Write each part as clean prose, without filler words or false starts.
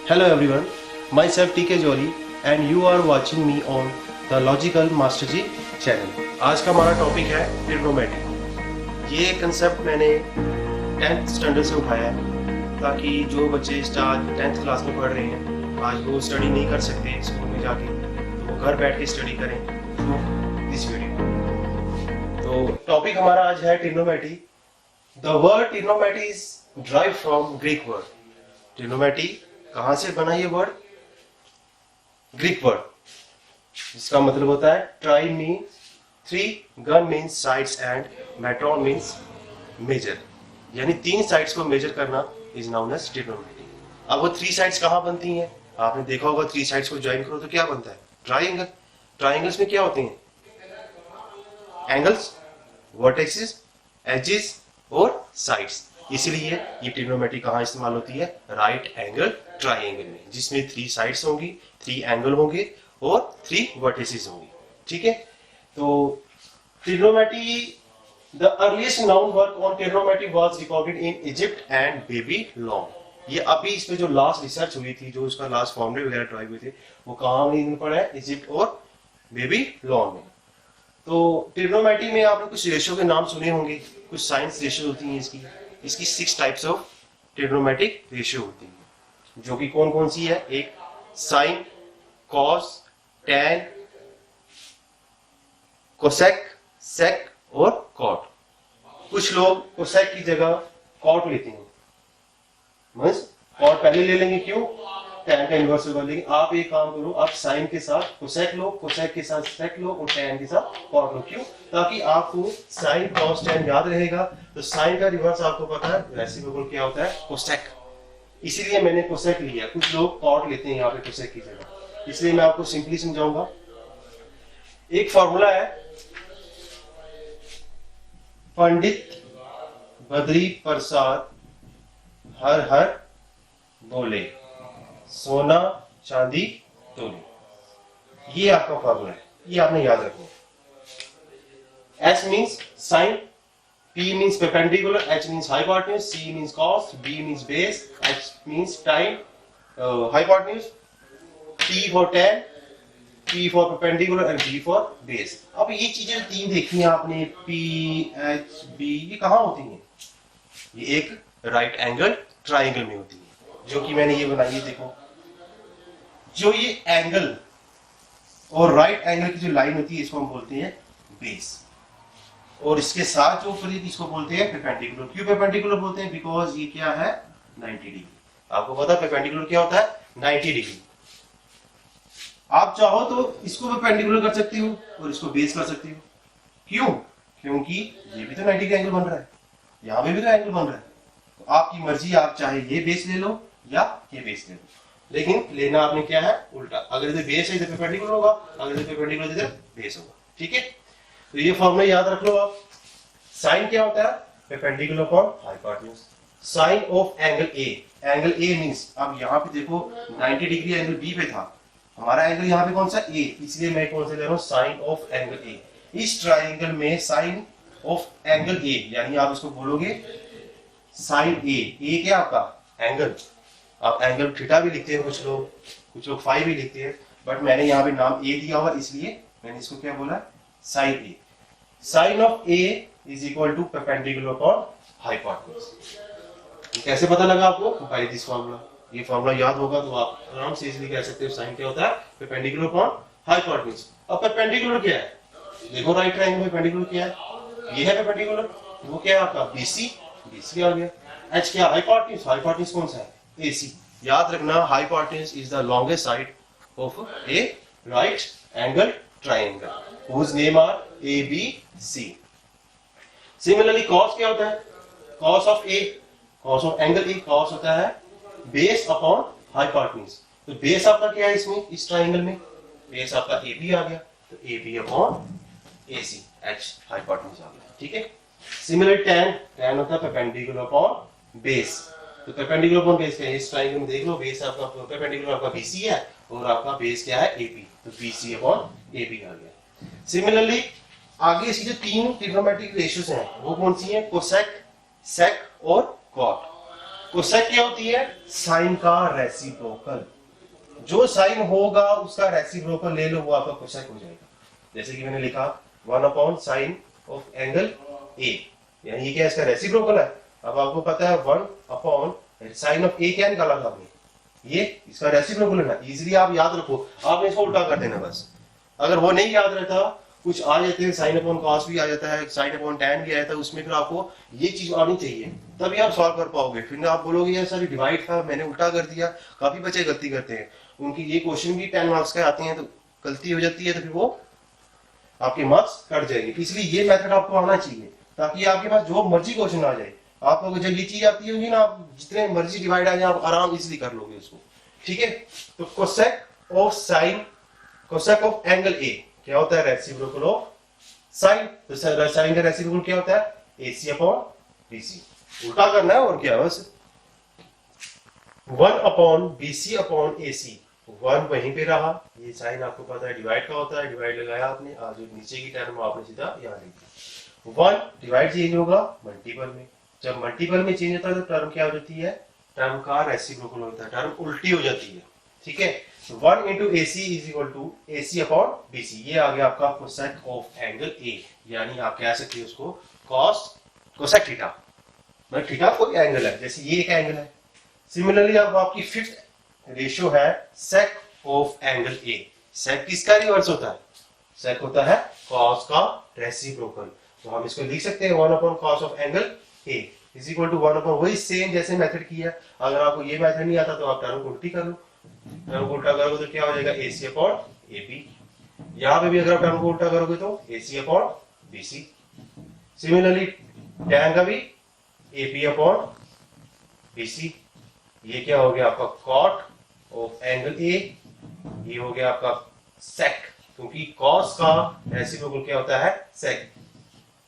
Hello everyone, myself TK Jolly and you are watching me on the Logical Master G channel। आज का हमारा topic है trigonometry. ये concept मैंने 10th standard से उठाया है ताकि जो बच्चे स्टार्ट 10th क्लास में पढ़ रहे हैं आज वो स्टडी नहीं कर सकते स्कूल में जाके, तो वो घर बैठ के स्टडी करें थ्रू दिस वीडियो। तो टॉपिक हमारा आज है trigonometry. The word trigonometry is drive from Greek word. Trigonometry कहां से बना ये वर्ड? ग्रीक वर्ड, जिसका मतलब होता है tri mean three, gon means sides and metron means measure, यानी 3 साइड्स को मेजर करना इज नाउन एज ट्रिग्नोमेट्री। अब वो 3 साइड्स कहां बनती हैं? आपने देखा होगा 3 साइड्स को ज्वाइन करो तो क्या बनता है? ट्राइंगल। ट्राइंगल्स में क्या होते हैं? एंगल्स, वर्टेक्सेस, एजेस और साइड्स। इसीलिए ये ट्रिग्नोमेट्री कहाँ इस्तेमाल होती है? राइट एंगल ट्राइंगल में, जिसमें 3 साइड्स होंगी, 3 एंगल होंगे और 3 वर्टिसेस होंगी। ठीक है, तो trigonometry, the earliest noun work on trigonometry was recorded in Egypt and Babylon. ये अभी इस पे जो लास्ट रिसर्च हुई थी, जो उसका लास्ट फॉर्मूले वगैरह ट्राई हुए थे, वो कहाँ में पड़ा है? इजिप्ट और बेबीलोन में। तो ट्रिग्नोमेट्री में आपने कुछ रेशियो के नाम सुने होंगे, कुछ साइंस रेशियो होती हैं इसकी 6 टाइप्स ऑफ ट्रिग्नोमेट्रिक रेशियो होती है, जो कि कौन कौन सी है? एक साइन, कॉस, टैन, कोसेक, सेक और कॉट। कुछ लोग कोसेक की जगह कॉट लेते हैं, मींस कॉट पहले ले लेंगे, क्यों? टैन का इन्वर्स होगा। लेकिन आप एक काम करो, आप साइन के साथ कोसेक लो, कोसेक के साथ सेक लो और टैन के साथ कॉट लो। क्यों? ताकि आपको साइन, कॉस, टैन याद रहेगा। तो साइन का रिवर्स आपको पता है, रेसिप्रोकल क्या होता है? कोसेक। इसीलिए मैंने कोसेक लिया। कुछ लोग कॉट लेते हैं यहाँ पे कोसेक की जगह, इसलिए मैं आपको सिंपली समझाऊंगा। एक फॉर्मूला है, पंडित बद्री प्रसाद हर हर बोले, सोना चांदी तोले। ये आपका फॉर्मूला है, ये आपने याद रखना है। S means sign, P means perpendicular, H means hypotenuse, C means cos, B means base, H means time, hypotenuse, T for tan, P for perpendicular and B for base। अब ये चीजें 3 देखी हैं आपने, P, H, B, ये कहाँ होती हैं? ये एक राइट एंगल ट्राइंगल में होती है, जो कि मैंने ये बनाई है। देखो, जो ये एंगल और राइट एंगल की जो लाइन होती है, इसको हम बोलते हैं बेस, और इसके साथ जो ऊपर इसको बोलते हैं परपेंडिकुलर। क्यों परपेंडिकुलर बोलते हैं? बिकॉज ये क्या है? 90 डिग्री। आपको पता है परपेंडिकुलर क्या होता है? 90 डिग्री। आप चाहो तो इसको परपेंडिकुलर कर सकती हो और इसको बेस कर सकती हो। क्यों? क्योंकि ये भी तो 90 डिग्री एंगल बन रहा है, यहाँ पे भी तो एंगल बन रहा है। तो आपकी मर्जी, आप चाहे ये बेस ले लो या ये बेस ले लो, लेकिन लेना आपने क्या है? उल्टा। अगर इधर बेस है इधर परपेंडिकुलर होगा, अगर इधर परपेंडिकुलर इधर बेस होगा। ठीक है, तो ये फॉर्मूला याद रख लो आप। साइन क्या होता है? Perpendicular upon hypotenuse. Sine of angle A, angle A means, अब यहाँ पे देखो 90 डिग्री एंगल बी पे था, हमारा एंगल यहाँ पे कौन सा? ए, इसलिए मैं कौन सा ले रहा हूँ? Sine of angle A. इस ट्राइंगल में साइन ऑफ एंगल ए, यानी आप इसको बोलोगे साइन ए। ए क्या आपका? एंगल। आप एंगल थीटा भी लिखते हैं कुछ लोग फाई भी लिखते हैं, बट मैंने यहाँ पे नाम ए दिया हुआ, इसलिए मैंने इसको क्या बोला? Sine A. Sine of A is equal to perpendicular upon hypotenuse. कैसे पता लगा आपको? By this formula. ये फॉर्मूला याद होगा तो आप आराम से इजीली कह सकते हो साइन क्या होता है? Perpendicular upon hypotenuse. अब परपेंडिकुलर क्या है? देखो राइट ट्रायंगल में परपेंडिकुलर क्या है? ये है परपेंडिकुलर, वो क्या है आपका? बीसी। बीसी आ गया। एच क्या? हाइपोटेन्यूज। हाइपोटेन्यूज कौन सा है? एसी। याद रखना, hypotenuse is the longest side of A right angle triangle whose name are A, B, C. Similarly, cos क्या होता है? Cos of A, cos of angle A, cos होता है base upon hypotenuse। तो base आपका क्या है इसमें? इस ट्राइंगल में base आपका AB आ गया, तो AB upon AC, H hypotenuse आ गया। ठीक है। Similarly, tan होता है perpendicular upon base। तो perpendicular upon base क्या है? इस ट्राइंगल में देख लो, base आपका perpendicular आपका BC है और आपका बेस क्या है? AB, तो BC अपॉन AB आ गया। सिमिलरली आगे इसकी जो 3 ट्रिग्नोमेट्रिक रेशियोज हैं वो कौन सी हैं? कोसेक, सेक और कॉट। कोसेक क्या होती है? साइन का रेसिप्रोकल। जो साइन होगा उसका रेसिप्रोकल ले लो, वो आपका कोसेक हो जाएगा। जैसे कि मैंने लिखा 1/sin ऑफ एंगल ए, यानी ये क्या इसका रेसिप्रोकल है। अब आपको पता है 1/sin ऑफ ए क्या निकाला था आपने, ये इसका रेसिप्रोकल है ना। इजीली आप याद रखो, आपने इसको उल्टा कर देना बस। अगर वो नहीं याद रहता, कुछ आ जाते हैं, साइन अपॉन कॉस भी आ जाता है, साइन अपॉन टैन भी आ जाता है, उसमें फिर आपको ये चीज आनी चाहिए, तभी आप सॉल्व कर पाओगे। फिर आप बोलोगे यार सर डिवाइड था मैंने उल्टा कर दिया। काफी बच्चे गलती करते हैं, उनकी ये क्वेश्चन भी 10 मार्क्स के आते हैं तो गलती हो जाती है, तो फिर वो आपके मार्क्स कट जाएंगे। इसलिए ये मेथड आपको आना चाहिए, ताकि आपके पास जो मर्जी क्वेश्चन आ जाए, आपको जब ये चीज आती होगी ना, आप जितने मर्जी डिवाइड आ जाए आप आराम इजिली कर लोगे उसको। ठीक है, तो cosec of sine, cosec of angle ए क्या होता है? Reciprocal of sign. तो साइन का रेसिप्रोकल क्या होता है? AC upon BC। उल्टा करना है और क्या है बस। 1/BC अपॉन AC, 1 वहीं पे रहा, ये साइन आपको पता है डिवाइड का होता है, डिवाइड लगाया आपने, आज जो नीचे की टर्म आपने सीधा यहाँ लिख दी। 1 डिवाइड चेंज होगा मल्टीपल में, जब मल्टीपल में चेंज होता है तो टर्म क्या हो जाती है? टर्म का रेसिप्रोकल होता है, टर्म उल्टी हो जाती है। ठीक है, 1 into AC is equal to AC upon BC। ये आ गया आपका कोसेक ऑफ एंगल A, यानी आप कह सकते हो उसको कोसेक थीटा। मतलब थीटा कोई एंगल है, जैसे ये एक एंगल है। सिमिलरली अब आपकी फिफ्थ रेशियो है सेक ऑफ एंगल A। सेक किसका रिवर्स होता है? सेक होता है कॉस का रेसिप्रोकल। तो हम इसको लिख सकते हैं 1 upon cos of angle A is equal to 1 upon, वही सेम जैसे मेथड किया। अगर आपको ये मेथड नहीं आता तो आप टर्म को उल्टी कर लो, टर्म को उल्टा करोगे तो क्या हो जाएगा? AC upon AB। यहां पे भी अगर आप टर्म को उल्टा करोगे तो AC upon BC। Similarly tan का भी AP अपॉन BC। ये क्या हो गया आपका? Cot of angle A। ये हो गया आपका सेक, क्योंकि कॉस का रेसिप्रोकल क्या होता है? Sake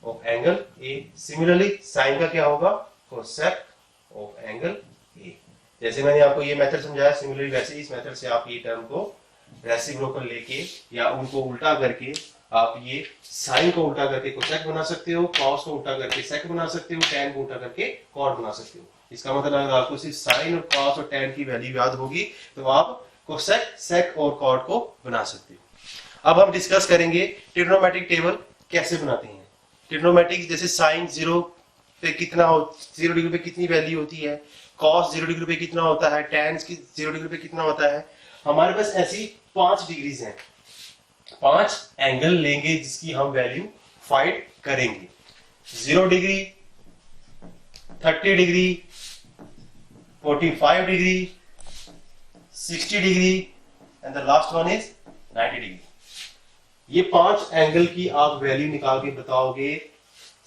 of angle A। Similarly sign का क्या होगा? Cosec of angle A। जैसे मैंने आपको ये मेथड समझाया, सिमिलरली वैसे इस मेथड से आप ये टर्म को रेसिप्रोकल लेके या उनको उल्टा करके आप ये साइन को उल्टा करके कोसेक बना सकते हो, कॉस को उल्टा करके सेक बना सकते हो, टैन को उल्टा करके कॉट बना सकते हो। इसका मतलब अगर आपको सिर्फ साइन और कॉस और टैन की वैल्यू याद होगी तो आप कोसेक, सेक और कॉट को बना सकते हो। अब हम डिस्कस करेंगे ट्रिग्नोमेट्रिक टेबल कैसे बनाते हैं। ट्रिग्नोमेट्रिक जैसे साइन 0 पे कितना हो, 0 डिग्री पे कितनी वैल्यू होती है, कॉस 0 डिग्री पे कितना होता है, टैन की 0 डिग्री पे कितना होता है। हमारे पास ऐसी 5 डिग्रीज हैं, 5 एंगल लेंगे जिसकी हम वैल्यू फाइंड करेंगे। 0 degree, 30 degree, 45 degree, 60 degree and the last one is 90 degree. ये 5 एंगल की आप वैल्यू निकाल के बताओगे,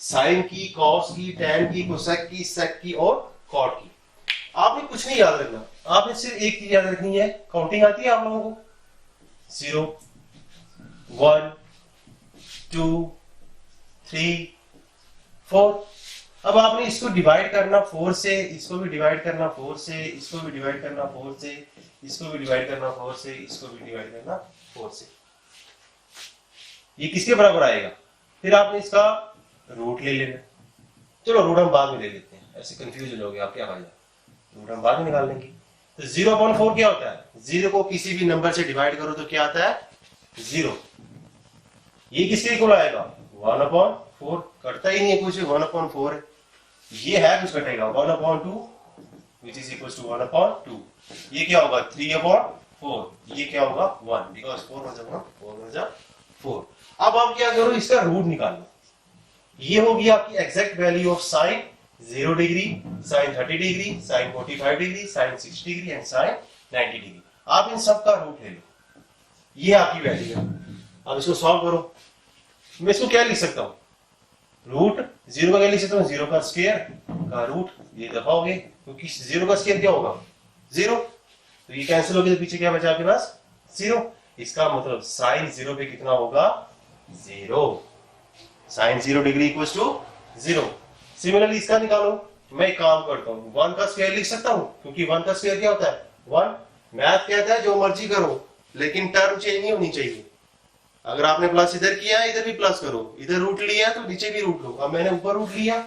साइन की, कॉस की, टैन की, कोसेक की, सेक की और कॉट की। आपने कुछ नहीं याद रखना, आपने सिर्फ एक चीज याद रखनी है। काउंटिंग आती है आप लोगों को? 0 1 2 3 4। अब आपने इसको डिवाइड करना 4 से, इसको भी डिवाइड करना 4 से, इसको भी डिवाइड करना 4 से, इसको भी डिवाइड करना 4 से, इसको भी डिवाइड करना 4 से। ये किसके बराबर आएगा? फिर आपने इसका रूट ले लेना। चलो रूट हम बाद में ले लेते हैं, ऐसे कंफ्यूज हो गए आप, क्या फायदा, रूट हम बाद में निकाल लेंगे। तो 0/4 क्या होता है? 0 को किसी भी नंबर से डिवाइड करो तो क्या आता है? 0। ये किसके इक्वल आएगा? 1/4। कटता ही नहीं है कुछ, 1/4 है। ये है कुछ कटेगा 1/2 which is equals to 1/2। ये क्या होगा? 3/4। ये क्या होगा? 1 because 4 1 4 1 4। अब आप क्या करो, इसका रूट निकालो। ये होगी आपकी exact value of sine 0 degree, sine 30 degree, sine 45 degree, sine 60 degree and sine 90 degree. आप इन सब का रूट ले लो, ये आपकी वैल्यू है। अब इसको सॉल्व करो। मैं इसको क्या लिख सकता हूं? रूट 0 का क्या लिख सकता हूं? 0 का स्क्वायर का रूट, ये दबाओगे क्योंकि 0 का स्क्वायर क्या होगा? 0। तो ये कैंसिल हो गया, तो पीछे क्या बचा आपके पास? 0। इसका मतलब साइन 0 पे कितना होगा? 0। Sine 0 degree equals to 0। Similarly इसका निकालो। मैं एक काम करता हूं, 1 का स्क्वायर लिख सकता हूं, क्योंकि 1 का स्क्वायर क्या होता है? 1। मैथ कहता है जो मर्जी करो लेकिन टर्म चेंज नहीं होनी चाहिए। अगर आपने प्लस इधर किया है, इधर भी प्लस करो, इधर रूट लिया तो नीचे भी रूट लो। अब मैंने ऊपर रूट लिया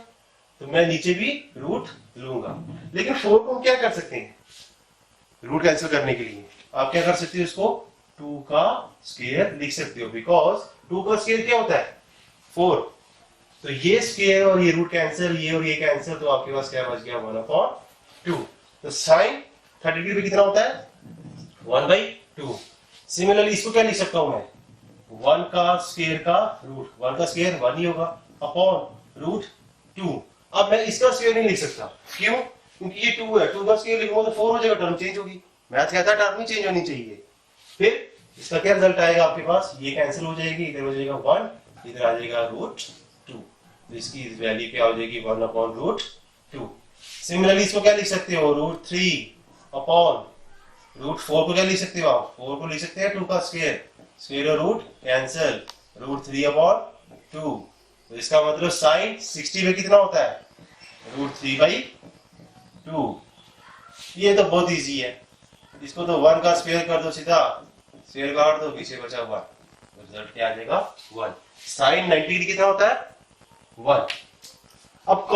तो मैं नीचे भी रूट लूंगा। लेकिन 4 को हम क्या कर सकते हैं रूट कैंसिल करने के लिए? आप क्या कर सकते हो, इसको 2 का स्क्वायर लिख सकते हो, बिकॉज 2 का स्क्वायर क्या होता है 4। तो ये स्क्वायर और ये रूट कैंसिल, ये और ये कैंसिल, तो आपके पास क्या बच गया 1/2। तो साइन 30 डिग्री कितना होता है 1/2। सिमिलरली इसको क्या लिख सकता हूं मैं 1 का स्क्वायर का रूट, 1 का स्क्वायर 1 ही होगा अपॉन रूट 2। अब मैं इसका स्क्वायर नहीं लिख सकता, क्यों? क्योंकि ये 2 है, 2 का स्क्वायर लिखूंगा तो 4 हो जाएगा, टर्म चेंज होगी। मैथ कहता है टर्म ही चेंज होनी चाहिए। फिर इसका क्या रिजल्ट आएगा आपके पास, ये कैंसिल हो जाएगी, इधर हो जाएगा 1, इधर आ जाएगा रूट 2। तो इसकी वैल्यू क्या हो जाएगी 1/√2। सिमिलरली इसको क्या लिख सकते हो रूट 3 अपॉन रूट 4 को क्या लिख सकते हो आप 4 को लिख सकते हैं 2 का स्क्वायर, स्क्वायर और रूट कैंसिल, रूट 3/2। तो इसका मतलब साइन 60 में कितना होता है रूट 3/2। ये तो बहुत इजी है, इसको तो 1 का स्क्वायर कर दो, सीधा स्क्वायर काट दो, पीछे बचा 1, रिजल्ट क्या आ जाएगा 1। साइन 90 डिग्री कितना होता है 1। अब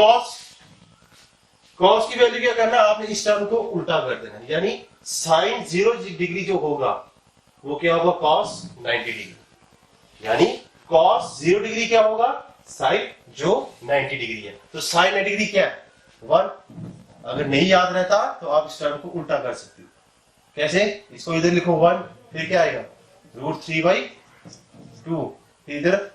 कॉस की वैल्यू क्या करना, आपने इस टर्म को उल्टा कर देना, यानी साइन 0 डिग्री जो होगा वो क्या होगा cos 90 डिग्री, यानी cos 0 डिग्री क्या होगा साइन जो 90 डिग्री है। तो साइन 90 डिग्री क्या है 1। अगर नहीं याद रहता तो आप इस टर्म को उल्टा कर सकते हो। कैसे, इसको इधर लिखो 1, फिर क्या आएगा रूट 3/2, फिर इधर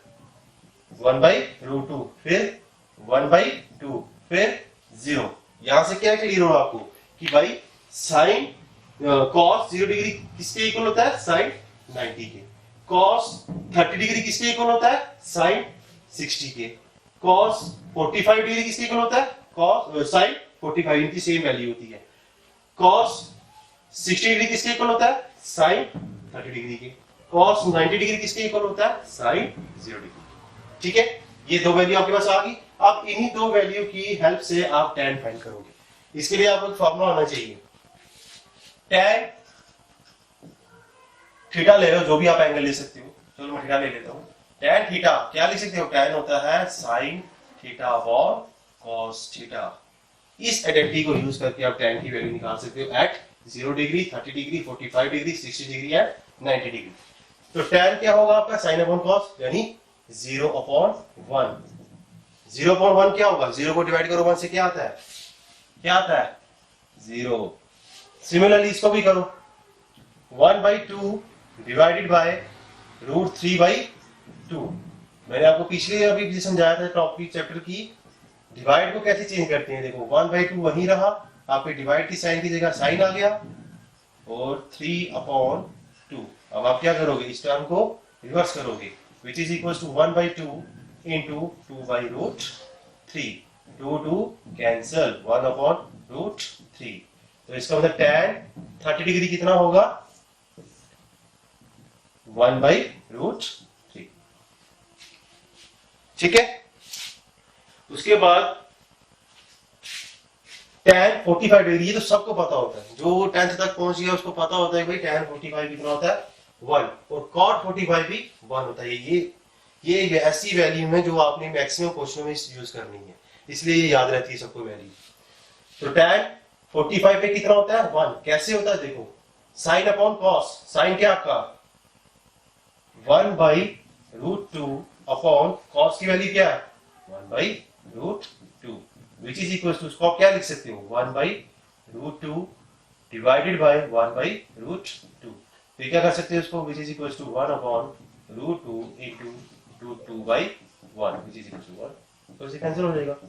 1/√2, फिर 1/2, फिर 0। यहां से क्या क्लियर हो आपको कि भाई साइन cos 0 डिग्री किसके इक्वल होता है साइन 90 के, cos 30 डिग्री किसके इक्वल होता है साइन 60 के, cos 45 डिग्री किसके इक्वल होता है cos साइन 45, इनकी सेम वैल्यू होती है। cos 60 डिग्री किसके इक्वल होता है साइन 30 डिग्री के, cos 90 डिग्री किसके इक्वल होता है साइन 0 डिग्री। ठीक है, ये दो वैल्यू आपके पास आ गई। अब इन्हीं दो वैल्यू की हेल्प से आप tan फाइंड करोगे। इसके लिए आपको एक फॉर्मूला होना चाहिए, tan थीटा ले लो, जो भी आप एंगल ले सकते हो, चलो मैं थीटा ले लेता हूं। tan थीटा क्या लिख सकते हो, tan होता है sin theta upon cos theta. इस आइडेंटिटी को यूज करके आप tan की वैल्यू निकाल सकते हो at 0 degree, 30 degree, 45 degree, 60 degree and 90 degree. तो tan क्या होगा आपका sin अपॉन cos, यानी 0/1। 0/1 क्या होगा, 0 को डिवाइड करो 1 से क्या आता है, क्या आता है 0। सिमिलरली इसको भी करो 1/2 डिवाइडेड बाय रूट 3/2। मैंने आपको पिछले अभी भी समझाया था टॉपिक चैप्टर की डिवाइड को कैसे चेंज करते हैं। देखो 1/2 वहीं रहा, आपके डिवाइड की साइन की जगह साइन आ गया और 3/2। अब आप क्या करोगे, इस टर्म को रिवर्स करोगे, which is equals to 1/2 into 2/√3। 2 cancel, 1/√3। तो इसका मतलब tan 30 डिग्री कितना होगा 1/√3। ठीक है, उसके बाद tan 45 डिग्री, ये तो सबको पता होता है, जो 10th तक पहुंच गया उसको पता होता है भाई tan 45 कितना होता है 1, और cot 45 भी 1 होता है। ये ऐसी वैल्यू है जो आपने मैक्सिमम क्वेश्चन में यूज करनी है, इसलिए ये याद रहती है सबको वैल्यू। तो tan 45 पे कितना होता है 1। कैसे होता है देखो, साइन अपॉन कॉस, साइन क्या आपका 1/√2 अपॉन कॉस की वैल्यू क्या है 1/√2, which is equals to, उसको आप क्या लिख सकते हो 1/√2 डिवाइडेड बाय 1/√2। तो क्या कर सकते हैं उसको, which is equals to 1/√2 into √2/1, which is equals to 1। तो इसे कैंसिल हो जाएगा, तो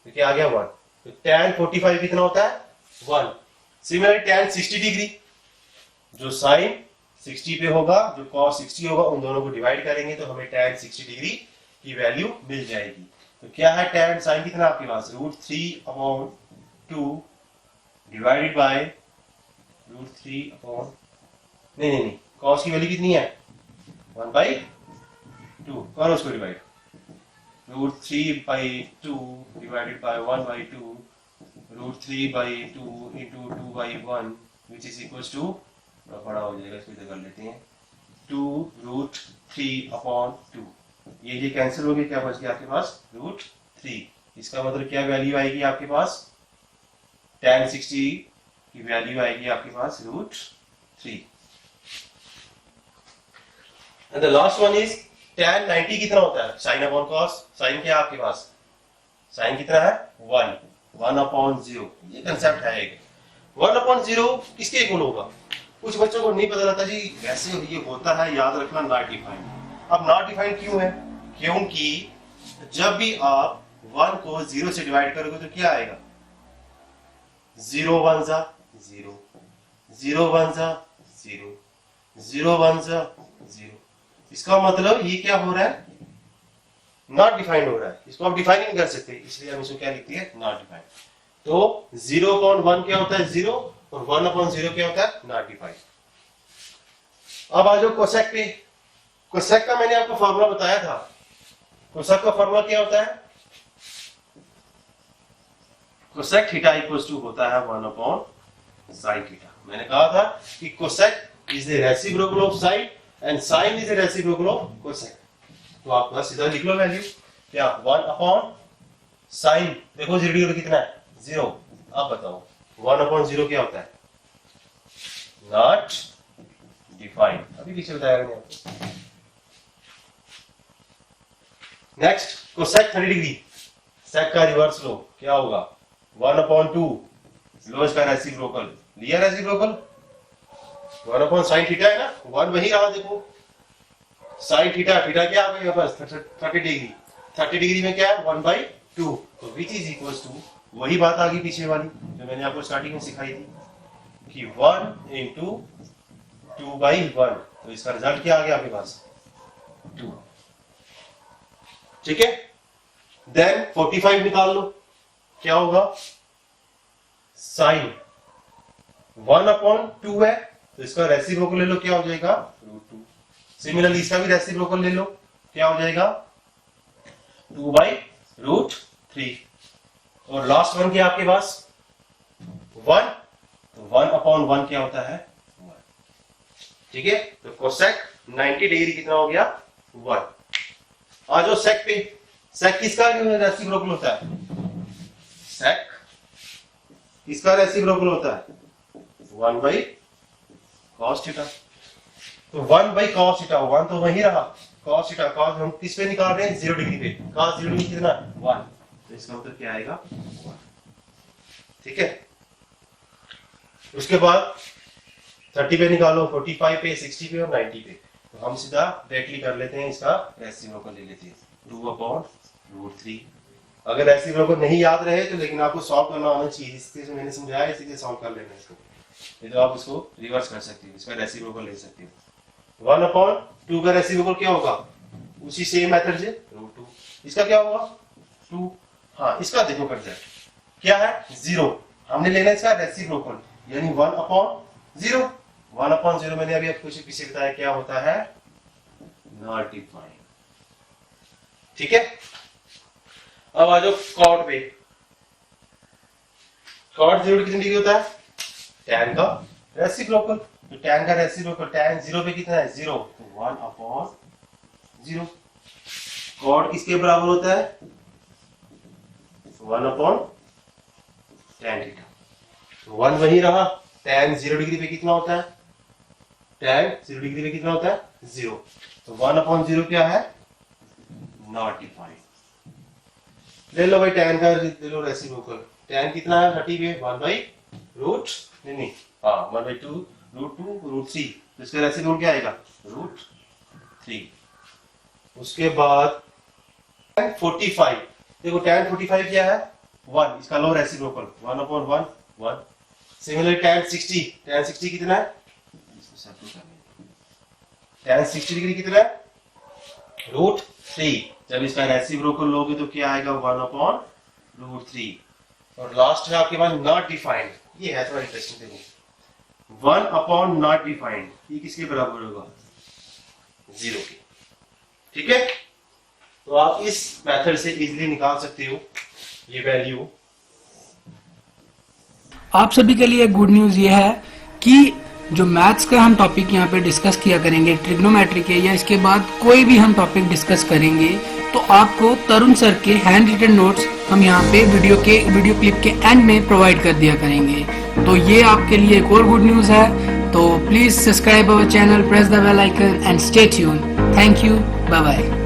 क्या आ गया 1। तो tan 45 कितना होता है 1। सिमिलरली tan 60 डिग्री, जो साइन 60 पे होगा जो cos 60 होगा, उन दोनों को डिवाइड करेंगे तो हमें tan 60 डिग्री की वैल्यू मिल जाएगी। तो क्या है tan साइन कितना आपके पास √3/2 डिवाइडेड बाय √3 नहीं cos की वैल्यू कितनी है 1/2, करो उसको divide, √3/2 divided by 1/2, √3/2 into 2/1, which is equals to, बड़ा हो जाएगा, इसको इधर कर लेते हैं 2√3/2। ये कैंसिल हो गया, क्या बच गया आपके पास √3। इसका मतलब क्या वैल्यू आएगी आपके पास, tan 60 की वैल्यू आएगी आपके पास √3। And the last one is tan 90 कितना होता है, sin अपॉन cos। sin क्या है आपके पास, sin कितना है 1/0। ये कंसेप्ट है एक 1/0 किसके इक्वल होगा। कुछ बच्चों को नहीं पता रहता जी वैसे ये होता है, याद रखना नॉट डिफाइंड। अब नॉट डिफाइंड क्यों है, क्योंकि जब भी आप 1 को 0 से डिवाइड करोगे तो क्या आएगा, 0 1 जा 0, 0 1 जा 0, 0 1 जा 0। इसका मतलब ये क्या हो रहा है, नॉट डिफाइंड हो रहा है। इसको आप डिफाइन नहीं कर सकते, इसलिए हम इसको क्या लिखते हैं, नॉट डिफाइंड। तो 0/1 क्या होता है 0, और 1/0 क्या होता है, नॉट डिफाइंड। अब आ जाओ कोसेक पे। कोसेक का मैंने आपको फॉर्मूला बताया था। कोसेक का फॉर्मूला क्या होता है, कोसेक थीटा इक्वल्स टू होता है 1/sin थीटा। मैंने कहा था कि cosec is the reciprocal of sine and sine is the reciprocal of cosec. तो आप बस सीधा लिख लो वैल्यू क्या, 1/sin। देखो 0 कितना है 0। आप बताओ 1/0 क्या होता है, नॉट डिफाइंड। अभी पीछे बताया मैंने आपको। नेक्स्ट कोसेक 30 डिग्री, सेक का रिवर्स लो क्या होगा, 1/2 लो इसका रेसिप्रोकल, लिया रेसिप्रोकल 1/sin थीटा है ना, 1 वही रहा। देखो sin थीटा, थीटा क्या आ गया बस 30 डिग्री, 30 डिग्री में क्या है 1/2, तो विच इज इक्वल्स टू वही बात आ गई पीछे वाली जो मैंने आपको स्टार्टिंग में सिखाई थी कि 1 × 2/1। तो इसका रिजल्ट क्या आ गया आपके पास 2। ठीक है, देन 45 निकाल लो क्या होगा, sin 1/2 है तो इसका रेसिप्रोकल ले लो क्या हो जाएगा √2। सिमिलरली इसका भी रेसिप्रोकल ले लो क्या हो जाएगा 2/√3। और लास्ट वन क्या आपके पास 1, तो 1/1 क्या होता है 1। ठीक है, तो कोसेक 90 डिग्री कितना हो गया 1। आ जाओ सेक पे। सेक किसका रेसिप्रोकल होता है, सेक किसका रेसिप्रोकल होता है 1/cos थीटा। तो 1/cos थीटा, 1 तो वही रहा, cos थीटा, cos हम किस पे निकाल रहे हैं 0 डिग्री पे, cos 0 डिग्री कितना 1, तो इसका उत्तर क्या आएगा 1। ठीक है, उसके बाद 30 पे निकालो, 45 पे, 60 पे और 90 पे। तो हम सीधा डायरेक्टली कर लेते हैं, इसका रेसिप्रोकल ले लेते हैं 2/√3। अगर रेसिप्रोकल नहीं याद रहे तो लेकिन आपको सॉल्व करना आना चाहिए, इसके मैंने समझाया इसी से सॉल्व कर लेना इसको, नहीं तो आप इसको रिवर्स कर सकते हो, इसका रेसिप्रोकल ले सकते हो। 1/2 का रेसिप्रोकल क्या होगा, उसी सेम मेथड से √2। इसका क्या होगा 2। हाँ, इसका देखो कंसेप्ट क्या है 0, हमने लेना है इसका रेसिप्रोकल यानी 1/0। 1/0 मैंने अभी आपको पीछे बताया क्या होता है नॉट डिफाइंड। ठीक है, अब आ जाओ कॉट पे। कॉट 0 कितनी डिग्री होता है, tan का रेसिप्रोकल। तो tan का रेसिप्रोकल tan 0 पे कितना है 0, तो 1/0। कॉट किसके बराबर होता है 1/tan थीटा। तो 1 वही रहा, tan 0 डिग्री पे कितना होता है, tan 0 डिग्री पे कितना होता है 0। तो 1/0 क्या है नॉट डिफाइंड। ले लो भाई tan का ले लो रेसिप्रोकल, tan कितना है 30 पे 1/√3। तो इसका रेसिप्रोकल क्या आएगा √3। उसके बाद tan 45, देखो tan 45 क्या है 1, इसका लो रेसिप्रोकल 1/1 1। सिमिलर tan 60 कितना है, tan 60 डिग्री कितना है √3। जब इसका रेसिप्रोकल लोगे तो क्या आएगा 1/√3। और लास्ट है आपके पास नॉट डिफाइंड, ये है थोड़ा इंटरेस्टिंग। देखो 1/नॉट डिफाइंड, ये किसके बराबर होगा 0 के। ठीक है, तो आप इस मेथड से इजीली निकाल सकते हो ये वैल्यू। आप सभी के लिए गुड न्यूज़ ये है कि जो मैथ्स का हम टॉपिक यहाँ पे डिस्कस किया करेंगे ट्रिग्नोमेट्री के, या इसके बाद कोई भी हम टॉपिक डिस्कस करेंगे, तो आपको तरुण सर के हैंड रिटन नोट्स हम यहाँ पे वीडियो क्लिप के एंड में प्रोवाइड कर दिया करेंगे। तो ये आपके लिए एक और गुड न्यूज़ है। तो please subscribe our channel, press the bell icon and stay tune. Thank you, bye bye.